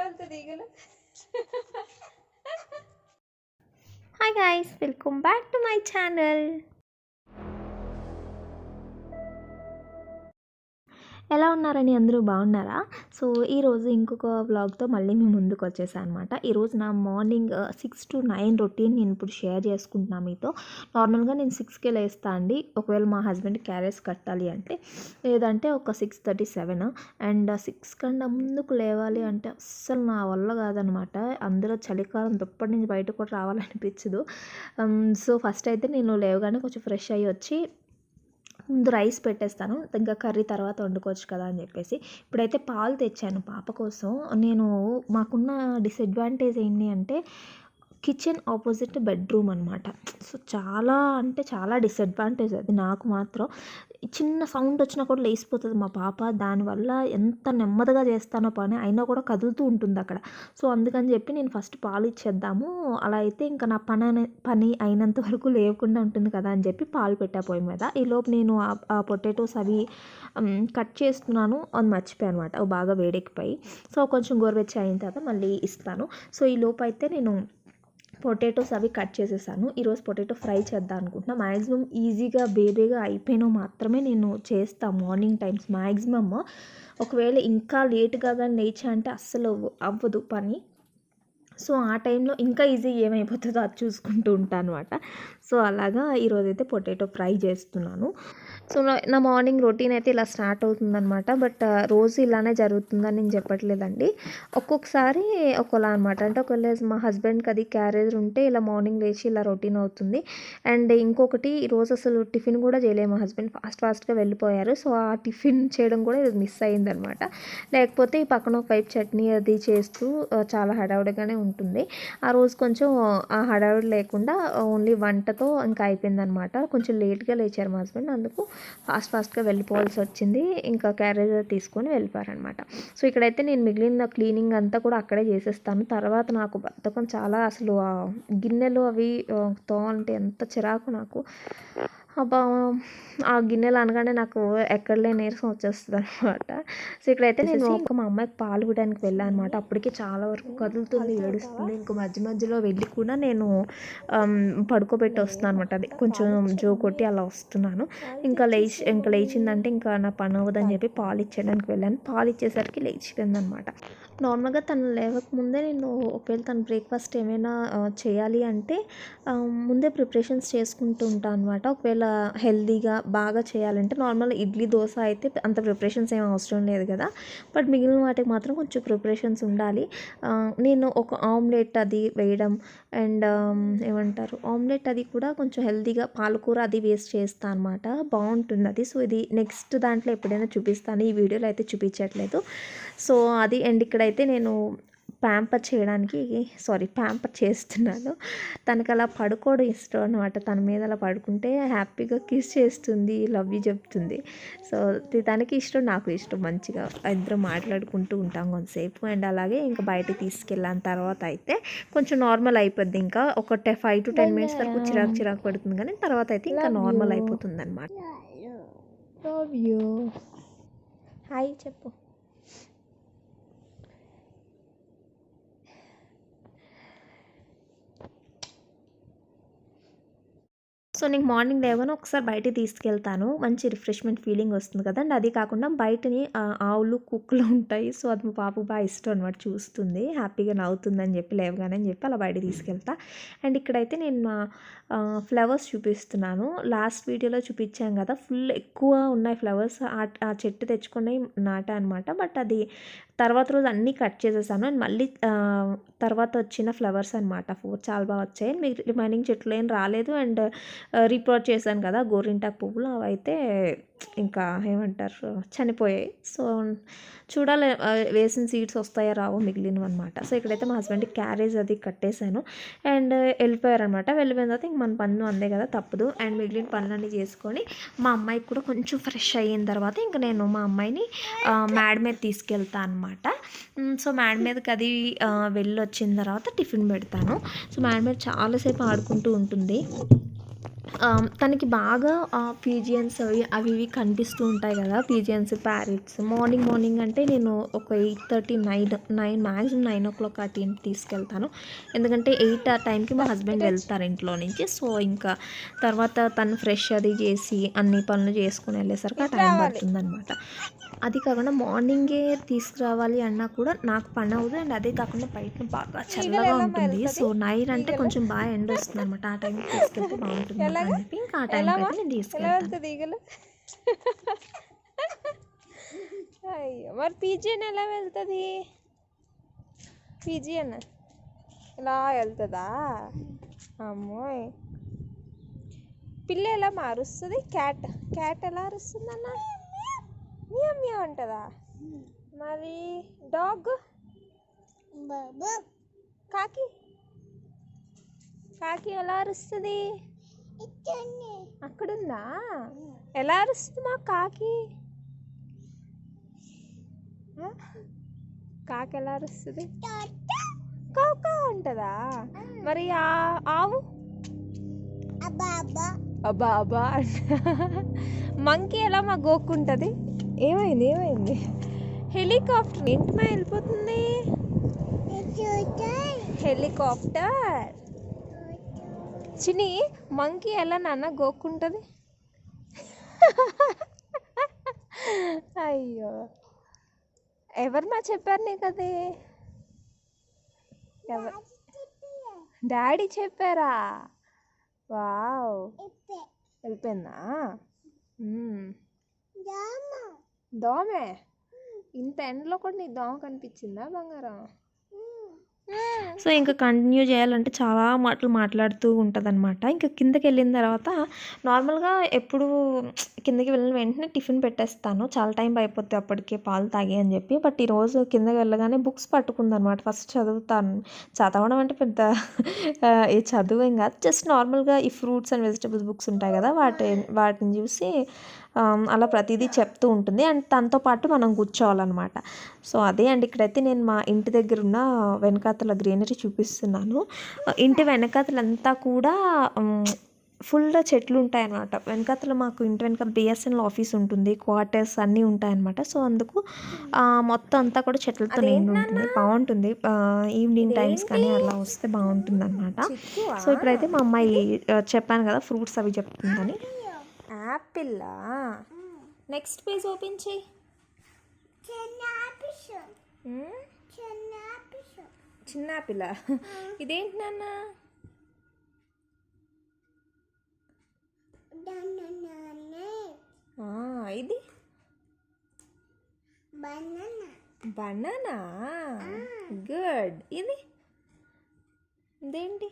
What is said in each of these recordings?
Hi guys, welcome back to my channel. ఎలా ఉన్నారని అందరూ బాగున్నారా? సో ఈరోజు ఇంకొక వ్లాగ్తో మళ్ళీ మీ ముందుకు వచ్చేసాను అనమాట. ఈరోజు నా మార్నింగ్ 6 to 9 రొటీన్ నేను ఇప్పుడు షేర్ చేసుకుంటున్నాను మీతో. నార్మల్గా నేను 6కే లేస్తా అండి, ఒకవేళ మా హస్బెండ్ క్యారేజ్ కట్టాలి అంటే, లేదంటే ఒక 6:37. అండ్ 6 కన్నా ముందుకు లేవాలి అంటే అస్సలు నా వల్ల కాదనమాట. అందులో చలికాలం దుప్పటి నుంచి బయట కూడా రావాలనిపించదు. సో ఫస్ట్ అయితే నేను లేవగానే కొంచెం ఫ్రెష్ అయ్యి వచ్చి ముందు రైస్ పెట్టేస్తాను, ఇంకా కర్రీ తర్వాత వండుకోవచ్చు కదా అని చెప్పేసి. ఇప్పుడైతే పాలు తెచ్చాను పాప కోసం. మాకున్న డిసడ్వాంటేజ్ ఏంటి అంటే కిచెన్ ఆపోజిట్ బెడ్రూమ్ అనమాట. సో చాలా అంటే చాలా డిసడ్వాంటేజ్ అది నాకు మాత్రం. చిన్న సౌండ్ వచ్చినా కూడా లేచిపోతుంది మా పాప. దానివల్ల ఎంత నెమ్మదిగా చేస్తానో పని అయినా కూడా కదులుతూ ఉంటుంది అక్కడ. సో అందుకని చెప్పి నేను ఫస్ట్ పాలు ఇచ్చేద్దాము, అలా అయితే ఇంకా నా పని అయినంత వరకు లేకుండా ఉంటుంది కదా అని చెప్పి పాలు పెట్టా పొయ్యి మీద. ఈలోపు నేను ఆ పొటాటోస్ అవి కట్ చేస్తున్నాను, అది మర్చిపోయాను అనమాట. అవి బాగా వేడెక్కిపోయి, సో కొంచెం గోరువెచ్చ అయిన తర్వాత మళ్ళీ ఇస్తాను. సో ఈ లోపు అయితే నేను పొటాటోస్ అవి కట్ చేసేసాను. ఈరోజు పొటాటో ఫ్రై చేద్దాం అనుకుంటున్నా. మ్యాక్సిమం ఈజీగా బేబీగా అయిపోయినా మాత్రమే నేను చేస్తాను మార్నింగ్ టైమ్స్ మ్యాక్సిమమ్. ఒకవేళ ఇంకా లేట్గా కానీ లేచా అంటే అస్సలు అవ్వదు పని. సో ఆ టైంలో ఇంకా ఈజీ ఏమైపోతుందో అది చూసుకుంటూ ఉంటాను అనమాట. సో అలాగా ఈరోజైతే పొటాటో ఫ్రై చేస్తున్నాను. సో నా మార్నింగ్ రొటీన్ అయితే ఇలా స్టార్ట్ అవుతుందన్నమాట. బట్ రోజు ఇలానే జరుగుతుందని నేను చెప్పట్లేదండి. ఒక్కొక్కసారి ఒకలా అనమాట. అంటే ఒకవేళ మా హస్బెండ్కి అది క్యారేజ్ ఉంటే ఇలా మార్నింగ్ లేచి ఇలా రొటీన్ అవుతుంది. అండ్ ఇంకొకటి, ఈరోజు అసలు టిఫిన్ కూడా చేయలేదు మా హస్బెండ్, ఫాస్ట్గా వెళ్ళిపోయారు. సో ఆ టిఫిన్ చేయడం కూడా ఇది మిస్ అయిందనమాట. లేకపోతే ఈ పక్కన ఒక వైపు చట్నీ అది చేస్తూ చాలా హడావుడిగానే ఉంటుంది. ఆ రోజు కొంచెం ఆ హడావుడి లేకుండా ఓన్లీ వంటతో ఇంకా అయిపోయిందనమాట. కొంచెం లేట్గా లేచారు మా హస్బెండ్, అందుకు ఫాస్ట్గా వెళ్ళిపోవాల్సి వచ్చింది. ఇంకా క్యారేజ్ తీసుకొని వెళ్ళిపోయారనమాట. సో ఇక్కడైతే నేను మిగిలిన క్లీనింగ్ అంతా కూడా అక్కడే చేసేస్తాను. తర్వాత నాకు బద్ధకం చాలా, అసలు ఆ గిన్నెలు అవి తోమాలంటే ఎంత చిరాకు నాకు. అబ్బా, ఆ గిన్నెలు అనగానే నాకు ఎక్కడలే నీరసం వచ్చేస్తుంది అనమాట. సో ఇక్కడైతే నేను మా అమ్మాయికి పాలు ఇవ్వడానికి వెళ్ళాను అనమాట. అప్పటికి చాలా వరకు కదులుతుంది, ఏడుస్తుంది. ఇంక మధ్య మధ్యలో వెళ్ళి కూడా నేను పడుకోబెట్టి వస్తున్నాను అనమాట. అది కొంచెం జో కొట్టి అలా వస్తున్నాను. ఇంకా లేచిందంటే ఇంకా నా పని అవ్వదని చెప్పి పాలు ఇచ్చేయడానికి వెళ్ళాను. పాలు ఇచ్చేసరికి లేచిపోయింది అనమాట. నార్మల్గా తను లేవకముందే నేను ఒకవేళ తను బ్రేక్ఫాస్ట్ ఏమైనా చేయాలి అంటే ముందే ప్రిపరేషన్స్ చేసుకుంటూ ఉంటాను అనమాట. ఒకవేళ హెల్తీగా బాగా చేయాలంటే నార్మల్ ఇడ్లీ దోశ అయితే అంత ప్రిపరేషన్స్ ఏం అవసరం లేదు కదా. బట్ మిగిలిన వాటికి మాత్రం కొంచెం ప్రిపరేషన్స్ ఉండాలి. నేను ఒక ఆమ్లెట్ అది వేయడం అండ్ ఏమంటారు ఆమ్లెట్ అది కూడా కొంచెం హెల్తీగా పాలకూర అది వేస్ట్ చేస్తాను అనమాట. బాగుంటుంది అది. సో ఇది నెక్స్ట్ దాంట్లో ఎప్పుడైనా చూపిస్తాను, ఈ వీడియోలో అయితే చూపించట్లేదు. సో అది. అండ్ ఇక్కడైతే నేను ప్యాంపర్ చేస్తున్నాను. తనకు అలా పడుకోవడం ఇష్టం అనమాట. తన మీద అలా పడుకుంటే హ్యాపీగా కిస్ చేస్తుంది, లవ్ యూ చెప్తుంది. సో తనకి ఇష్టం, నాకు ఇష్టం. మంచిగా ఇద్దరం మాట్లాడుకుంటూ ఉంటాం కొంతసేపు. అండ్ అలాగే ఇంకా బయటకు తీసుకెళ్ళిన తర్వాత అయితే కొంచెం నార్మల్ అయిపోద్ది. ఇంకా ఒక 5 to 10 minutes వరకు చిరాకు పడుతుంది, కానీ తర్వాత అయితే ఇంకా నార్మల్ అయిపోతుంది అనమాట. లవ్ యూ, హాయ్ చెప్పు. సో నీకు మార్నింగ్ లేవగానే ఒకసారి బయటికి తీసుకెళ్తాను, మంచి రిఫ్రెష్మెంట్ ఫీలింగ్ వస్తుంది కదా. అండ్ అది కాకుండా బయటని ఆవులు కుక్కలు ఉంటాయి. సో అది మా పాపకు బాగా ఇష్టం అనమాట. చూస్తుంది, హ్యాపీగా నవ్వుతుందని చెప్పి లేవగానే అని చెప్పి అలా బయట తీసుకెళ్తా. అండ్ ఇక్కడైతే నేను ఫ్లవర్స్ చూపిస్తున్నాను. లాస్ట్ వీడియోలో చూపించాను కదా, ఫుల్ ఎక్కువ ఉన్నాయి ఫ్లవర్స్. ఆ చెట్టు తెచ్చుకొని నాటా అనమాట. బట్ అది తర్వాత రోజు అన్నీ కట్ చేసేసాను. అండ్ మళ్ళీ తర్వాత వచ్చిన ఫ్లవర్స్ అనమాట 4 చాలా బాగా వచ్చాయి. మీకు రిమైనింగ్ చెట్లు ఏం రాలేదు. అండ్ రీప్లాట్ చేశాను కదా గోరింటాకు పువ్వులు, అవైతే ఇంకా ఏమంటారు చనిపోయాయి. సో చూడాలి వేసిన సీడ్స్ వస్తాయో రావో మిగిలినవి అనమాట. సో ఇక్కడైతే మా హస్బెండ్కి క్యారేజ్ అది కట్టేశాను అండ్ వెళ్ళిపోయారనమాట. వెళ్ళిపోయిన తర్వాత ఇంక మన పనులు అందే కదా, తప్పదు. అండ్ మిగిలిన పనులన్నీ చేసుకొని మా అమ్మాయికి కూడా కొంచెం ఫ్రెష్ అయిన తర్వాత ఇంకా నేను మా అమ్మాయిని మేడ మీద తీసుకెళ్తాను అనమాట. సో మేడ మీదకి అది వెళ్ళి వచ్చిన తర్వాత టిఫిన్ పెడతాను. సో మేడ మీద చాలాసేపు ఆడుకుంటూ ఉంటుంది. తనకి బాగా పీజియన్స్ అవి ఇవి కనిపిస్తూ ఉంటాయి కదా, పీజియన్స్, ప్యారెట్స్. మార్నింగ్ అంటే నేను ఒక 8:30, 9 మ్యాక్సిమం 9 o'clock ఆ తీసుకెళ్తాను. ఎందుకంటే 8 ఆ టైంకి మా హస్బెండ్ వెళ్తారు ఇంట్లో నుంచి. సో ఇంకా తర్వాత తను ఫ్రెష్ అది చేసి అన్ని పనులు చేసుకుని వెళ్ళేసరికి ఆ టైం పడుతుందన్నమాట. అది కాకుండా మార్నింగే తీసుకురావాలి అన్నా కూడా నాకు పని అవ్వదు. అండ్ అదే కాకుండా బయట బాగా చల్లగా ఉంటుంది. సో నైట్ అంటే కొంచెం బాగా ఎండ వస్తుంది అనమాట. ఆ టైంకి తీసుకెళ్తే బాగుంటుంది అని చెప్పి ఇంకా ఆ టైంకి అయితే నేను తీసుకెళ్తాను. అయ్యో, మరి పీజియన్ ఎలా వెళ్తుంది? పీజియన్ ఇలా వెళ్తుందా? అమ్మోయ్, పిల్ల ఎలా మారుస్తుంది? క్యాట్ ఎలా అరుస్తుంది అన్న? మియా మియా అంటదా? మరి డాగ్ కాకి ఎలా అరుస్తుంది? అక్కడుందా? ఎలా అరుస్తుంది మా కాకి? కాకి ఎలా అరుస్తుంది? కాకా అంటదా? మరి ఆవు అబ్బా అబ్బా మంకీ ఎలా మా గోక్కుంటది? ఏమైంది? హెలికాప్టర్ ఏంటి మా వెళ్ళిపోతుంది? హెలికాప్టర్. చిన్ని, మంకీ ఎలా నాన్న గోక్కుంటది? అయ్యో, ఎవరు మా చెప్పారు నీకు అది? డాడీ చెప్పారా? వావ్, వెళ్ళిపోయిందా? దోమే, ఇంత ఎండలో కూడా నీకు దోమ కనిపించిందా బంగారం? సో ఇంకా కంటిన్యూ చేయాలంటే చాలా మాటలు మాట్లాడుతూ ఉంటుంది అనమాట. ఇంకా కిందకి వెళ్ళిన తర్వాత నార్మల్గా ఎప్పుడు కిందకి వెళ్ళిన వెంటనే టిఫిన్ పెట్టేస్తాను. చాలా టైం అయిపోద్ది అప్పటికే పాలు తాగి అని చెప్పి. బట్ ఈరోజు కిందకి వెళ్ళగానే బుక్స్ పట్టుకుందనమాట. ఫస్ట్ చదువుతాను. చదవడం అంటే పెద్ద ఏ చదువేం కాదు, జస్ట్ నార్మల్గా ఈ ఫ్రూట్స్ అండ్ వెజిటబుల్స్ బుక్స్ ఉంటాయి కదా, వాటిని చూసి అలా ప్రతిదీ చెప్తూ ఉంటుంది. అండ్ తనతో పాటు మనం కూర్చోవాలన్నమాట. సో అదే అండి, ఇక్కడైతే నేను మా ఇంటి దగ్గర ఉన్న వెనకాతల గ్రీనరీ చూపిస్తున్నాను. ఇంటి వెనకాతలంతా కూడా ఫుల్ చెట్లు ఉంటాయన్నమాట. వెనకాతల మాకు ఇంటి వెనక బిఎస్ఎన్ఎల్ ఆఫీస్ ఉంటుంది, క్వార్టర్స్ అన్నీ ఉంటాయన్నమాట. సో అందుకు మొత్తం అంతా కూడా చెట్లతో నిండి ఉంటుంది. బాగుంటుంది. ఈవినింగ్ టైమ్స్ కానీ అలా వస్తే బాగుంటుంది అనమాట. సో ఇప్పుడైతే మా అమ్మాయి చెప్పాను కదా ఫ్రూట్స్ అవి చెప్తుందని. యాపిల్. నెక్స్ట్ పేజ్ ఓపెన్ చేయి. చిన్న యాపిల్. ఇదేంటి నాన్న? ఇది బనానా. గుడ్. ఇదేంటి?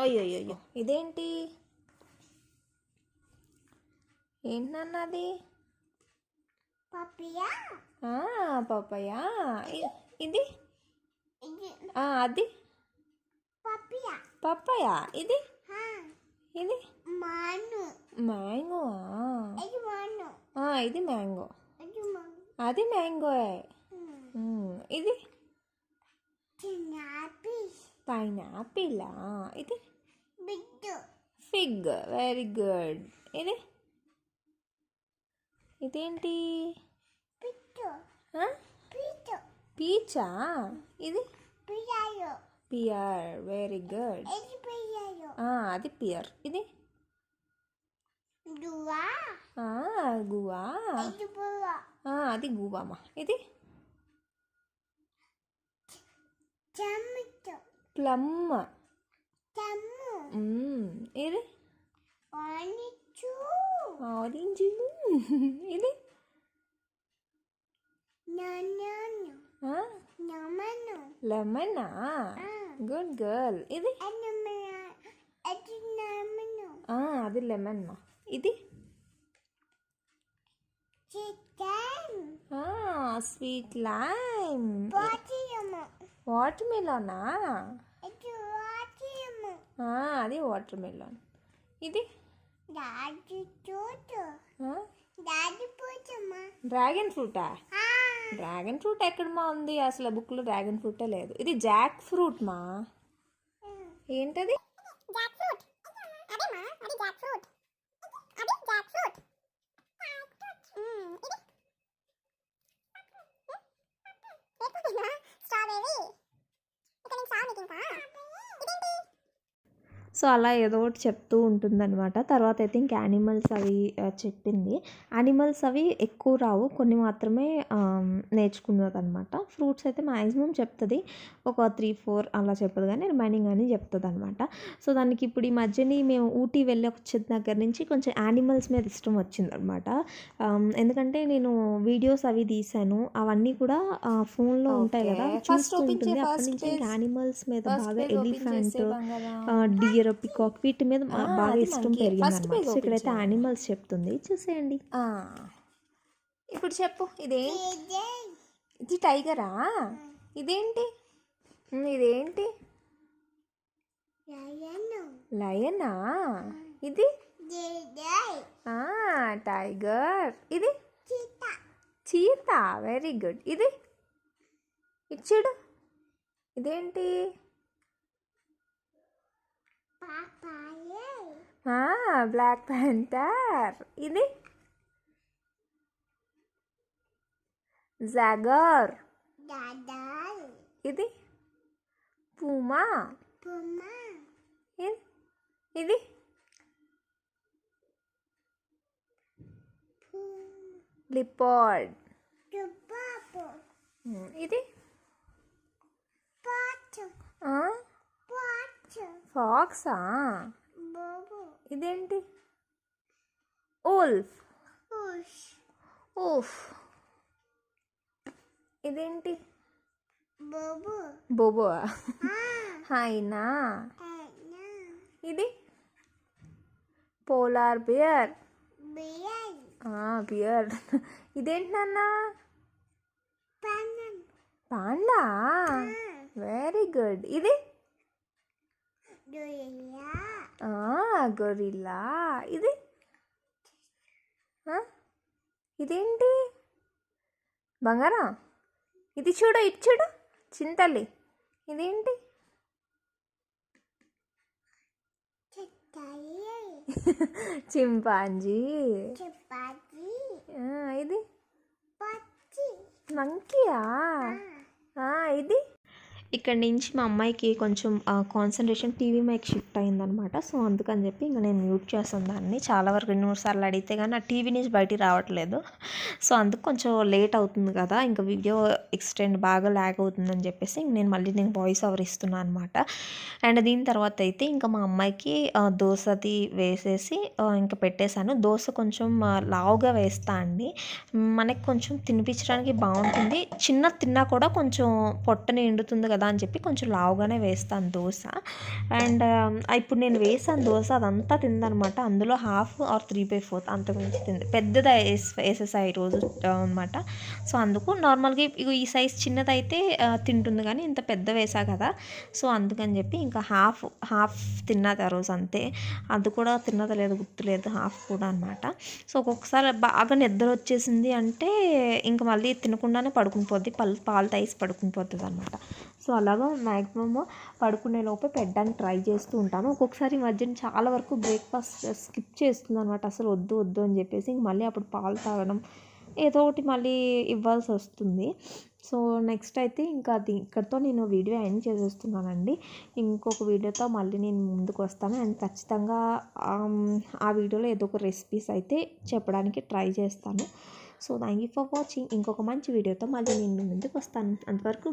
అయ్యో, ఇదేంటి? ఏంటి నాన్న అది? పపాయా. ఇది అది పపాయా. ఇది మ్యాంగో. ఇది మ్యాంగో. అది మ్యాంగో. ఇది పైనాపిల్. ఇది ఫిగ్. Very good. ఇదేంటి? పీచా. ఇది పియర్. Very good. అది పియర్. ఇది గువా. అది గువామా. ఇది ప్లమ్. ఇది ఆరెంజ్. ఇది లెమనా. Good girl. ఇది అది లెమన్ మా. ఇది స్వీట్ లైమ్. వాటర్ మిలనా. అది వాటర్ మిలన్. ఇది డ్రాగన్ ఫ్రూటా? డ్రాగన్ ఫ్రూట్ ఎక్కడమా ఉంది? అసలు బుక్లో డ్రాగన్ ఫ్రూటే లేదు. ఇది జాక్ ఫ్రూట్ మా. ఏంటది? సో అలా ఏదో ఒకటి చెప్తూ ఉంటుందన్నమాట. తర్వాత అయితే ఇంక యానిమల్స్ అవి చెప్పింది. యానిమల్స్ అవి ఎక్కువ రావు, కొన్ని మాత్రమే నేర్చుకున్నదనమాట. ఫ్రూట్స్ అయితే మ్యాక్సిమం చెప్తుంది, ఒక 3-4 అలా చెప్పదు, కానీ రిమైనింగ్ అని చెప్తుంది అనమాట. సో దానికి ఇప్పుడు ఈ మధ్యని మేము ఊటీ వెళ్ళి వచ్చిన దగ్గర నుంచి కొంచెం యానిమల్స్ మీద ఇష్టం వచ్చిందనమాట. ఎందుకంటే నేను వీడియోస్ అవి తీసాను, అవన్నీ కూడా ఫోన్లో ఉంటాయి కదా, చూస్తూ ఉంటుంది. అప్పటి నుంచి ఇంకా యానిమల్స్ మీద బాగా ఎలిఫెంట్, డియర్, పికాక్ వీటి మీద బాగా ఇష్టం పెరిగింది. సో ఇక్కడైతే యానిమల్స్ చెప్తుంది, చూసేయండి. ఇప్పుడు చెప్పు, ఇది టైగరా? ఇదేంటి? ఇదేంటి? లయనా? ఇది టైగర్. ఇది చీతా. Very good. ఇది చూడు, ఇదేంటి? Black panther. ఇది జాగర్. ఇది పూమా. ఇది లిపార్డ్. ఇది ఫాక్సా? ఇదేంటి? ఉల్ఫ్. ఊఫ్. ఇదేంటి? బోబో. హైనా. ఇది పోలార్ బియర్. బియర్. ఇదేంటి నాన్న? పాండా. Very good. ఇది గొరిల్లా. ఇది ఇదేంటి? బంగారం. ఇది చూడు, ఇటు చూడు, చింతల్లి. ఇదేంటి? చింపాంజీ. ఇది మంకీయా? ఇది ఇక్కడ నుంచి మా అమ్మాయికి కొంచెం కాన్సన్ట్రేషన్ టీవీ మైక్ షిఫ్ట్ అయిందనమాట. సో అందుకని చెప్పి ఇంకా నేను మ్యూట్ చేస్తాను దాన్ని. చాలా వరకు 2 సార్లు అడిగితే కానీ ఆ టీవీ నుంచి బయటికి రావట్లేదు. సో అందుకు కొంచెం లేట్ అవుతుంది కదా, ఇంకా వీడియో ఎక్స్టెండ్ బాగా ల్యాగ్ అవుతుందని చెప్పేసి నేను మళ్ళీ వాయిస్ ఓవర్ ఇస్తున్నాను అనమాట. అండ్ దీని తర్వాత అయితే ఇంకా మా అమ్మాయికి దోశది వేసేసి ఇంకా పెట్టేశాను. దోశ కొంచెం లావుగా వేస్తా అండి, మనకి కొంచెం తినిపించడానికి బాగుంటుంది. చిన్న తిన్నా కూడా కొంచెం పొట్ట నిండుతుంది కదా అని చెప్పి కొంచెం లావుగానే వేస్తాను దోశ. అండ్ ఇప్పుడు నేను వేసాను దోశ, అదంతా తిందనమాట. అందులో 1/2 or 3/4 అంతకుమించి తింది. పెద్దది వేసేసా ఈరోజు అనమాట. సో అందుకు నార్మల్గా ఈ సైజ్ చిన్నదైతే తింటుంది, కానీ ఇంత పెద్ద వేసా కదా, సో అందుకని చెప్పి ఇంకా హాఫ్ తిన్నది ఆ రోజు అంతే. అది కూడా తిన్నది లేదు, గుర్తులేదు, హాఫ్ కూడా అనమాట. సో ఒక్కొక్కసారి బాగా నిద్ర వచ్చేసింది అంటే ఇంకా మళ్ళీ తినకుండానే పడుకుని పోద్ది, పాలు తాగేసి పడుకుని పోతుంది అనమాట. సో అలాగా మ్యాక్సిమమ్ పడుకునే లోపే పెట్టడానికి ట్రై చేస్తూ ఉంటాను. ఒక్కొక్కసారి ఈ మధ్యన చాలా వరకు బ్రేక్ఫాస్ట్ స్కిప్ చేస్తుంది అనమాట, అసలు వద్దు అని చెప్పేసి. ఇంక మళ్ళీ అప్పుడు పాలు తాగడం ఏదో ఒకటి మళ్ళీ ఇవ్వాల్సి వస్తుంది. సో నెక్స్ట్ అయితే ఇంకా అది ఇక్కడితో నేను వీడియో ఎండ్ చేసేస్తున్నానండి. ఇంకొక వీడియోతో మళ్ళీ నేను ముందుకు వస్తాను. అండ్ ఖచ్చితంగా ఆ వీడియోలో ఏదో ఒక రెసిపీస్ అయితే చెప్పడానికి ట్రై చేస్తాను. So thank you for watching. ఇంకొక మంచి వీడియోతో మళ్ళీ నేను ముందుకు వస్తాను. అంతవరకు